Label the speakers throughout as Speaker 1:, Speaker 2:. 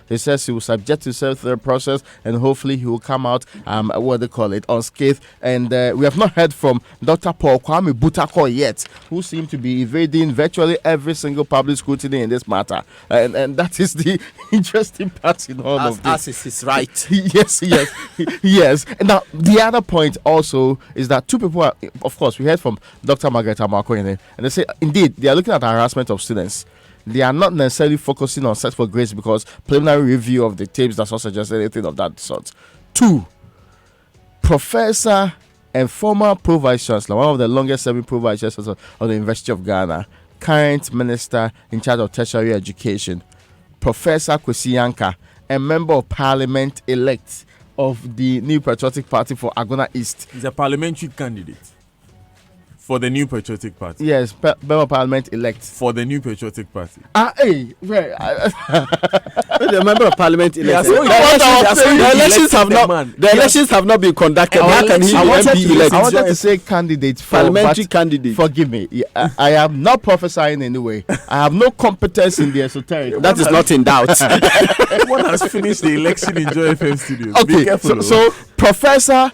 Speaker 1: He says he will subject himself to the process and hopefully he will come out, what they call it, unscathed. And we have not heard from Dr. Paul Kwame Butako yet, who seemed to be evading virtually every single public scrutiny in this matter. And that is the interesting part in all of this.
Speaker 2: As is his right.
Speaker 1: Yes. Yes. And now, the other point also is that two people are, of course, we heard from Dr. Margaret Amakoyene, and they say, indeed, they are looking at harassment of students. They are not necessarily focusing on set for grades because preliminary review of the tapes does not suggest anything of that sort. Two, Professor and former Pro Vice Chancellor, one of the longest serving Pro Vice Chancellors of the University of Ghana, current Minister in charge of tertiary education, Professor Kwesi Yankah, a member of Parliament elect of the New Patriotic Party for Agona East.
Speaker 3: He's a parliamentary candidate for the New Patriotic Party.
Speaker 1: Yes, member of Parliament elect
Speaker 3: for the New Patriotic Party.
Speaker 1: The
Speaker 2: member of Parliament elect.
Speaker 1: The
Speaker 2: elections have not been conducted. How can he be elect?
Speaker 1: I wanted to say candidate,
Speaker 2: parliamentary candidate.
Speaker 1: Forgive me. I am not prophesying in any way. I have no competence in the esoteric.
Speaker 2: That is not in doubt.
Speaker 3: One has finished the election in Joy FM studios.
Speaker 1: Okay, be careful, so Professor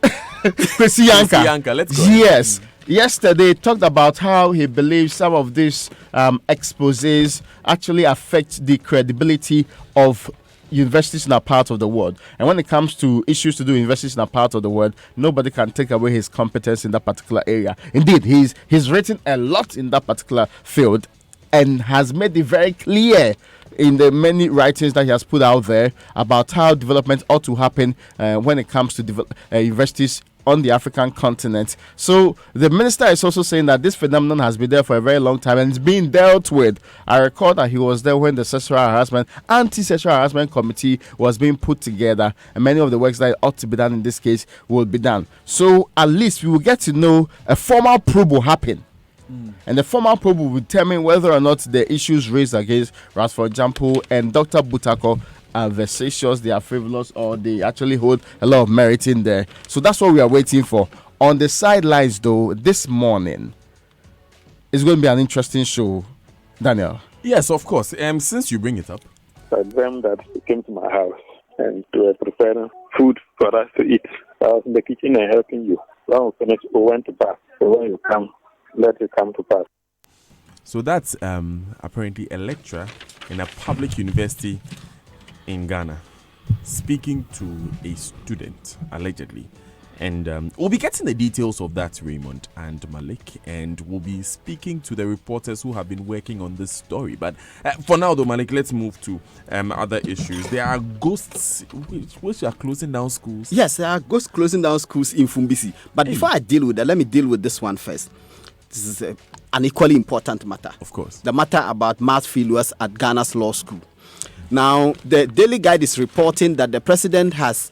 Speaker 1: Kwesi Yankah.
Speaker 3: Let's go.
Speaker 1: Yes. Yesterday talked about how he believes some of these exposés actually affect the credibility of universities in a part of the world. And when it comes to issues to do with universities in a part of the world, nobody can take away his competence in that particular area. Indeed, he's written a lot in that particular field and has made it very clear in the many writings that he has put out there about how development ought to happen when it comes to universities on the African continent. So the minister is also saying that this phenomenon has been there for a very long time and it's being dealt with. I recall that he was there when the anti-sexual harassment committee was being put together, and many of the works that ought to be done in this case will be done. So at least we will get to know a formal probe will happen. And the formal probe will determine whether or not the issues raised against Rasford Jampo and Dr. Butako are vexatious, they are frivolous, or they actually hold a lot of merit in there. So that's what we are waiting for. On the sidelines, though, this morning is going to be an interesting show. Daniel.
Speaker 3: Yes, of course. Since you bring it up,
Speaker 4: them that came to my house and they were preparing food for us to eat. I was in the kitchen and helping you. When we finished, we went to pass. So when you come, let it come to pass.
Speaker 3: So that's apparently a lecturer in a public university in Ghana speaking to a student, allegedly. And we'll be getting the details of that, Raymond and Malik, and we'll be speaking to the reporters who have been working on this story. But for now, though, Malik, let's move to other issues. There are ghosts which are closing down schools.
Speaker 2: Yes, there are ghosts closing down schools in Fumbisi. But before I deal with that, let me deal with this one first. This is an equally important matter.
Speaker 3: Of course.
Speaker 2: The matter about mass failures at Ghana's law school. Now, the Daily Guide is reporting that the president has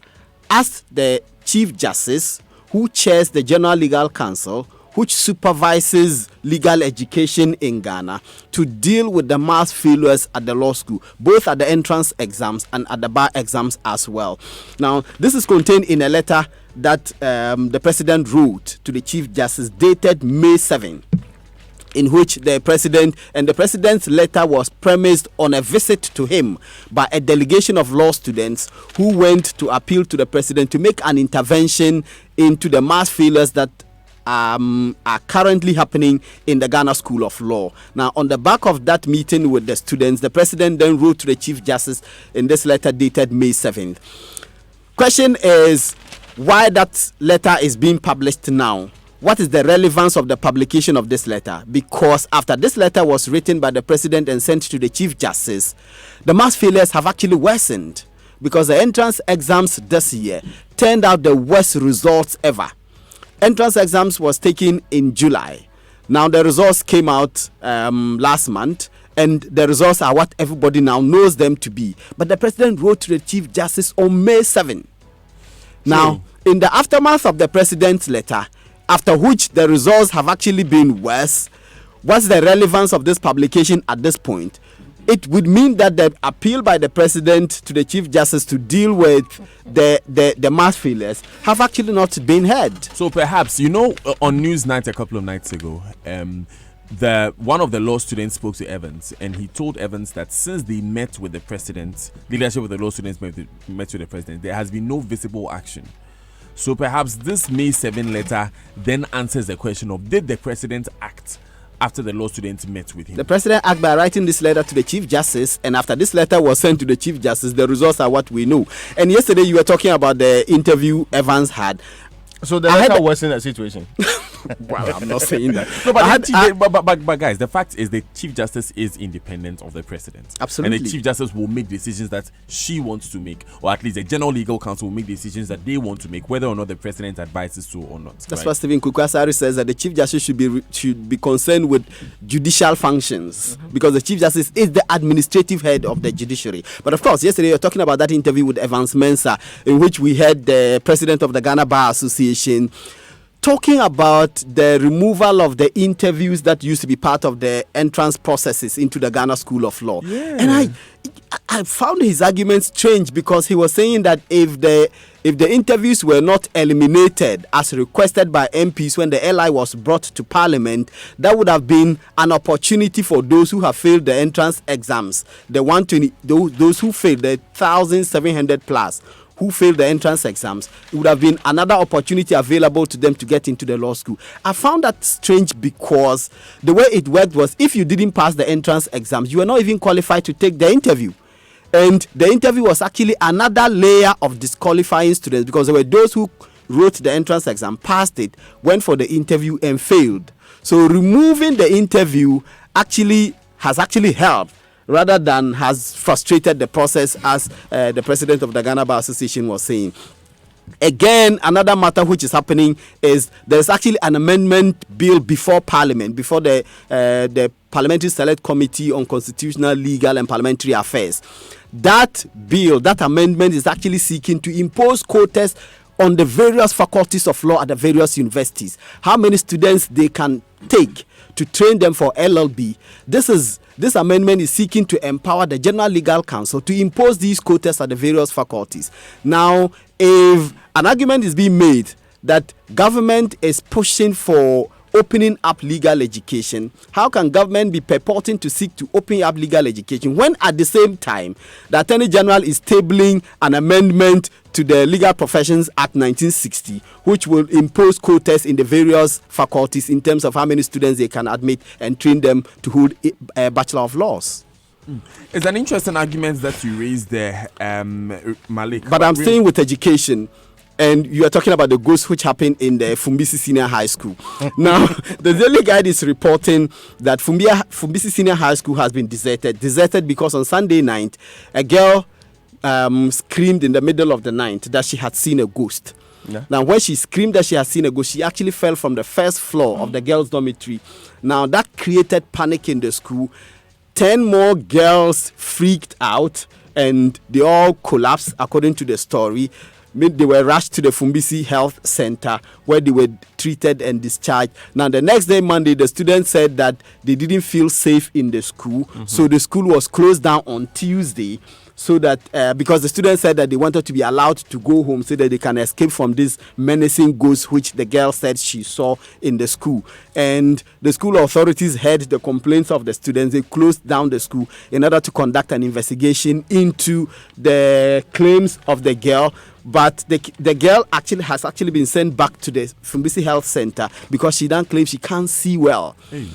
Speaker 2: asked the Chief Justice, who chairs the General Legal Council, which supervises legal education in Ghana, to deal with the mass failures at the law school, both at the entrance exams and at the bar exams as well. Now, this is contained in a letter that the president wrote to the Chief Justice dated May 7, in which the president's letter was premised on a visit to him by a delegation of law students who went to appeal to the president to make an intervention into the mass failures that are currently happening in the Ghana School of Law. Now, on the back of that meeting with the students, the president then wrote to the Chief Justice in this letter dated May 7th. Question is, why that letter is being published now? What is the relevance of the publication of this letter? Because after this letter was written by the president and sent to the Chief Justice, the mass failures have actually worsened, because the entrance exams this year turned out the worst results ever. Entrance exams was taken in July. Now the results came out last month, and the results are what everybody now knows them to be. But the president wrote to the Chief Justice on May 7. Now, in the aftermath of the president's letter, after which the results have actually been worse, what's the relevance of this publication at this point? It would mean that the appeal by the president to the Chief Justice to deal with the mass failures have actually not been heard.
Speaker 3: So perhaps, on Newsnight a couple of nights ago, one of the law students spoke to Evans, and he told Evans that since they met with the president, leadership of the law students met with the president, there has been no visible action. So perhaps this May 7 letter then answers the question of, did the president act after the law students met with him?
Speaker 2: The president acted by writing this letter to the Chief Justice, and after this letter was sent to the Chief Justice, the results are what we know. And yesterday you were talking about the interview Evans had.
Speaker 1: So the letter wasn't a situation.
Speaker 2: Well, I'm not saying that.
Speaker 3: No, but guys, the fact is the Chief Justice is independent of the president.
Speaker 2: Absolutely.
Speaker 3: And the Chief Justice will make decisions that she wants to make, or at least the General Legal Counsel will make decisions that they want to make, whether or not the president advises to or not.
Speaker 2: That's what Stephen Kukwasari says, that the Chief Justice should be concerned with judicial functions, because the Chief Justice is the administrative head of the judiciary. But of course, yesterday you're talking about that interview with Evans Mensah, in which we had the president of the Ghana Bar Association talking about the removal of the interviews that used to be part of the entrance processes into the Ghana School of Law. Yeah. And I found his argument strange, because he was saying that if the interviews were not eliminated as requested by MPs when the LI was brought to Parliament, that would have been an opportunity for those who have failed the entrance exams, the 120, those who failed, the 1,700 plus who failed the entrance exams. It would have been another opportunity available to them to get into the law school. I found that strange, because the way it worked was, if you didn't pass the entrance exams, you were not even qualified to take the interview. And the interview was actually another layer of disqualifying students, because there were those who wrote the entrance exam, passed it, went for the interview and failed. So removing the interview has actually helped, rather than has frustrated the process, as the president of the Ghana Bar Association was saying. Again, another matter which is happening is there's actually an amendment bill before Parliament, before the Parliamentary Select Committee on Constitutional, Legal and Parliamentary Affairs. That bill, that amendment, is actually seeking to impose quotas on the various faculties of law at the various universities. How many students they can take to train them for LLB. This amendment is seeking to empower the General Legal Counsel to impose these quotas at the various faculties. Now, if an argument is being made that government is pushing for opening up legal education, how can government be purporting to seek to open up legal education when at the same time the Attorney General is tabling an amendment to the Legal Professions Act 1960, which will impose quotas in the various faculties in terms of how many students they can admit and train them to hold a Bachelor of Laws?
Speaker 3: It's an interesting argument that you raised there, Malik.
Speaker 2: But I'm staying with education. And you are talking about the ghost which happened in the Fumbisi Senior High School. Now, the Daily Guide is reporting that Fumbisi Senior High School has been deserted because on Sunday night, a girl screamed in the middle of the night that she had seen a ghost. Yeah. Now, when she screamed that she had seen a ghost, she actually fell from the first floor of the girls' dormitory. Now, that created panic in the school. 10 more girls freaked out, and they all collapsed, according to the story. They were rushed to the Fumbisi Health Center, where they were treated and discharged. Now, the next day, Monday, the students said that they didn't feel safe in the school. Mm-hmm. So the school was closed down on Tuesday, so that because the students said that they wanted to be allowed to go home so that they can escape from this menacing ghost which the girl said she saw in the school. And the school authorities heard the complaints of the students. They closed down the school in order to conduct an investigation into the claims of the girl. But the girl has been sent back to the Fumbisi Health Center because she don't claim she can't see well. Hey.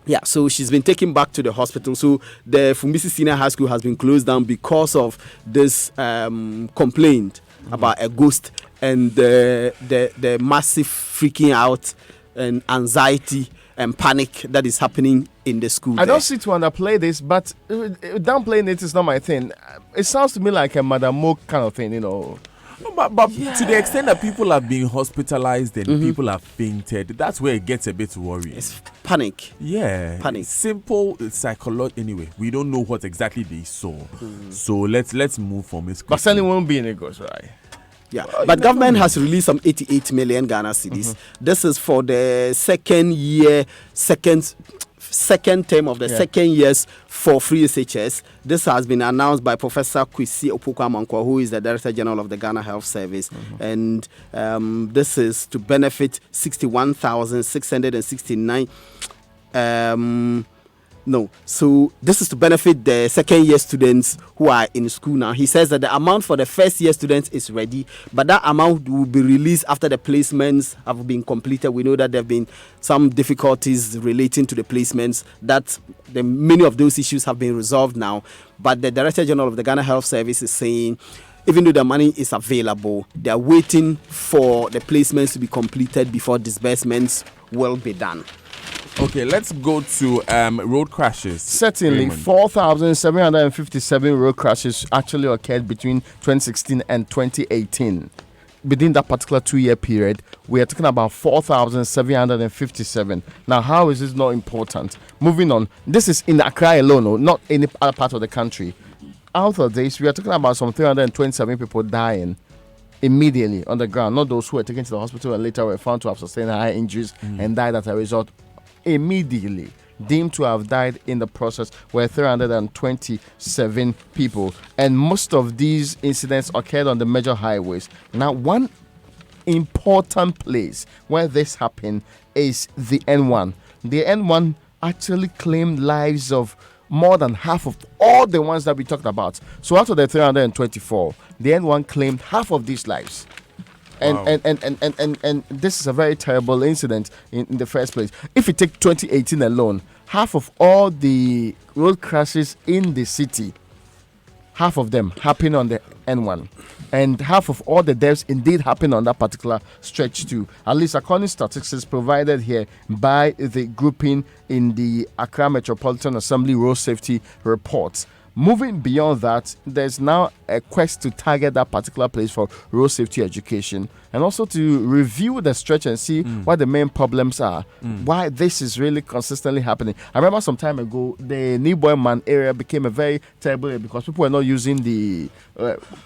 Speaker 2: Yeah, so she's been taken back to the hospital. So the Fumbisi Senior High School has been closed down because of this complaint about a ghost and the massive freaking out and anxiety and panic that is happening in the school.
Speaker 1: I don't see to underplay this, but downplaying it is not my thing. It sounds to me like a Madam Mo kind of thing, you know.
Speaker 3: But yeah, to the extent that people have been hospitalized and people have fainted, that's where it gets a bit worrying.
Speaker 2: It's panic.
Speaker 3: Yeah.
Speaker 2: Panic.
Speaker 3: Simple psychology. Anyway, we don't know what exactly they saw. So let's move from it.
Speaker 1: But certainly won't be in a ghost, right?
Speaker 2: Yeah, but government has released some 88 million Ghana cedis. This is for the second term of the second years for free SHS. This has been announced by Professor Kwesi Opoku-Amankwah, who is the Director General of the Ghana Health Service. And this is to benefit 61,669 No. So this is to benefit the second year students who are in school now. He says that the amount for the first year students is ready, but that amount will be released after the placements have been completed. We know that there have been some difficulties relating to the placements, that many of those issues have been resolved now. But the Director General of the Ghana Health Service is saying, even though the money is available, they are waiting for the placements to be completed before disbursements will be done.
Speaker 3: Okay, let's go to road crashes.
Speaker 1: Certainly,
Speaker 3: Raymond.
Speaker 1: 4,757 road crashes actually occurred between 2016 and 2018. Within that particular 2-year period, we are talking about 4,757. Now, how is this not important? Moving on, this is in Accra alone, not any other part of the country. Out of this, we are talking about some 327 people dying immediately on the ground, not those who were taken to the hospital and later were found to have sustained high injuries and died as a result. Immediately deemed to have died in the process were 327 people, and most of these incidents occurred on the major highways. Now, one important place where this happened is the N1. The N1 actually claimed lives of more than half of all the ones that we talked about. So out of the 324, the N1 claimed half of these lives. And,
Speaker 3: Wow.
Speaker 1: and this is a very terrible incident in the first place. If you take 2018 alone, half of all the road crashes in the city, half of them happen on the N1. And half of all the deaths indeed happen on that particular stretch too. At least according to statistics provided here by the grouping in the Accra Metropolitan Assembly Road Safety Reports. Moving beyond that, there's now a quest to target that particular place for road safety education and also to review the stretch and see what the main problems are, why this is really consistently happening. I remember some time ago, the Niboy Man area became a very terrible area because people were not using the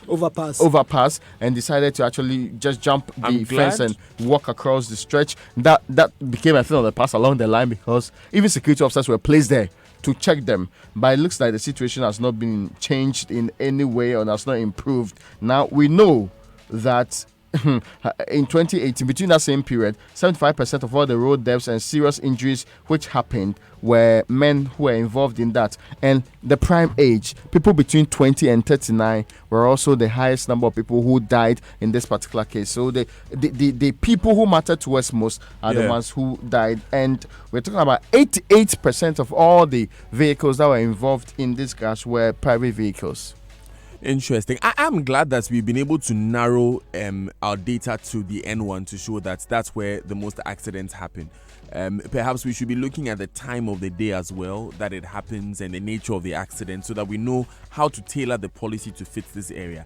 Speaker 1: overpass and decided to actually just jump the fence and walk across the stretch. That became a thing of the past along the line because even security officers were placed there to check them, but it looks like the situation has not been changed in any way or has not improved. Now we know that in 2018, between that same period, 75% of all the road deaths and serious injuries which happened were men who were involved in that. And the prime age, people between 20 and 39, were also the highest number of people who died in this particular case. So the people who matter to us most are the ones who died. And we're talking about 88% of all the vehicles that were involved in this crash were private vehicles.
Speaker 3: Interesting. I'm glad that we've been able to narrow our data to the N1 to show that that's where the most accidents happen. Perhaps we should be looking at the time of the day as well that it happens and the nature of the accident so that we know how to tailor the policy to fit this area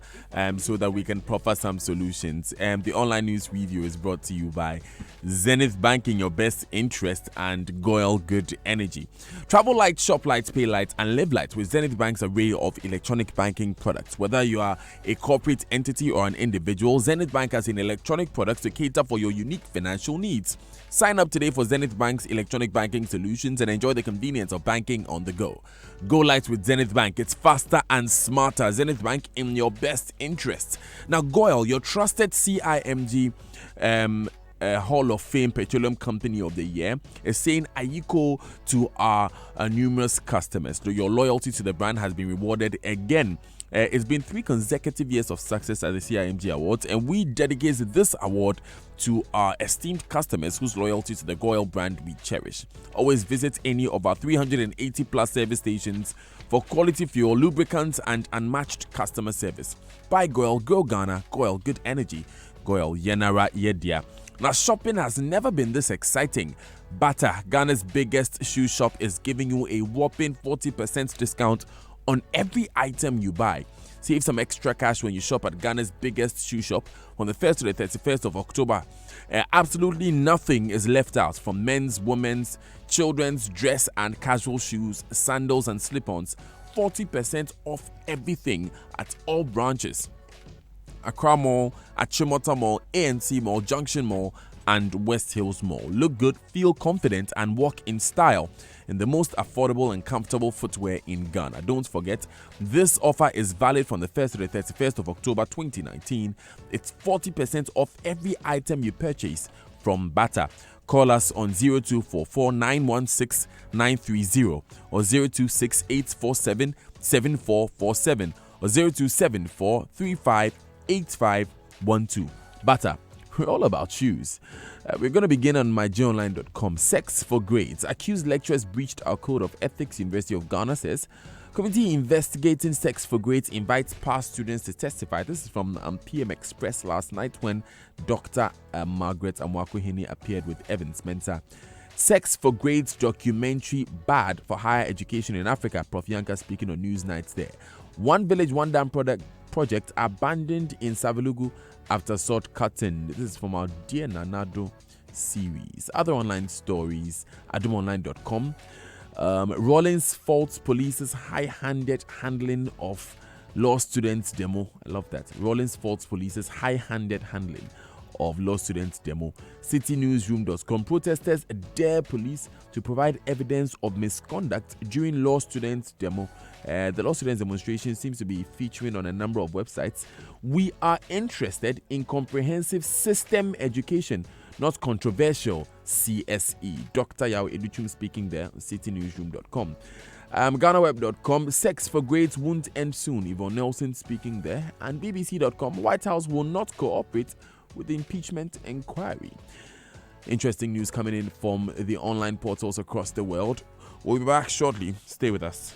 Speaker 3: so that we can proffer some solutions. The online news review is brought to you by Zenith Bank, in your best interest, and Goyle Good Energy. Travel light, shop light, pay light, and live light with Zenith Bank's array of electronic banking products. Whether you are a corporate entity or an individual, Zenith Bank has an electronic products to cater for your unique financial needs. Sign up today for Zenith Bank's electronic banking solutions and enjoy the convenience of banking on the go. Go light with Zenith Bank. It's faster and smarter. Zenith Bank, in your best interest. Now, Goyle, your trusted CIMG Hall of Fame Petroleum Company of the Year, is saying Ayiko to our numerous customers. Your loyalty to the brand has been rewarded again. It's been 3 consecutive years of success at the CIMG Awards, and we dedicate this award to our esteemed customers whose loyalty to the Goyle brand we cherish. Always visit any of our 380 plus service stations for quality fuel, lubricants, and unmatched customer service. Buy Goyle, Go Ghana, Goyle Good Energy, Goyle Yenara Yedia. Now, shopping has never been this exciting. Bata, Ghana's biggest shoe shop, is giving you a whopping 40% discount on every item you buy. Save some extra cash when you shop at Ghana's biggest shoe shop on the 1st to the 31st of October. Absolutely nothing is left out, from men's, women's, children's, dress and casual shoes, sandals and slip-ons. 40% off everything at all branches. Accra Mall, Achimota Mall, ANC Mall, Junction Mall, and West Hills Mall. Look good, feel confident, and walk in style in the most affordable and comfortable footwear in Ghana. Don't forget, this offer is valid from the 1st to the 31st of October 2019. It's 40% off every item you purchase, from Bata. Call us on 0244 916 930 or 026847 7447 or 0274 358512. Bata, we're all about shoes. We're going to begin on myjonline.com. Sex for grades. Accused lecturers breached our code of ethics. University of Ghana says committee investigating sex for grades invites past students to testify. This is from PM Express last night when Dr. Margaret Amwakuhini appeared with Evans Mensah. Sex for Grades documentary bad for higher education in Africa. Prof. Yanka speaking on News Nights there. One Village, One Dam project abandoned in Savelugu after salt cutting. This is from our Dear Nanado series. Other online stories, adumonline.com. Rawlings faults police's high-handed handling of law students demo. I love that. Rawlings faults police's high-handed handling of law students demo. Citynewsroom.com. Protesters dare police to provide evidence of misconduct during law students demo. The law students demonstration seems to be featuring on a number of websites. We are interested in comprehensive system education, not controversial CSE. Dr. Yao Educhum speaking there on citynewsroom.com. GhanaWeb.com. Sex for grades won't end soon. Yvonne Nelson speaking there. And BBC.com. White House will not cooperate with the impeachment inquiry. Interesting news coming in from the online portals across the world. We'll be back shortly. Stay with us.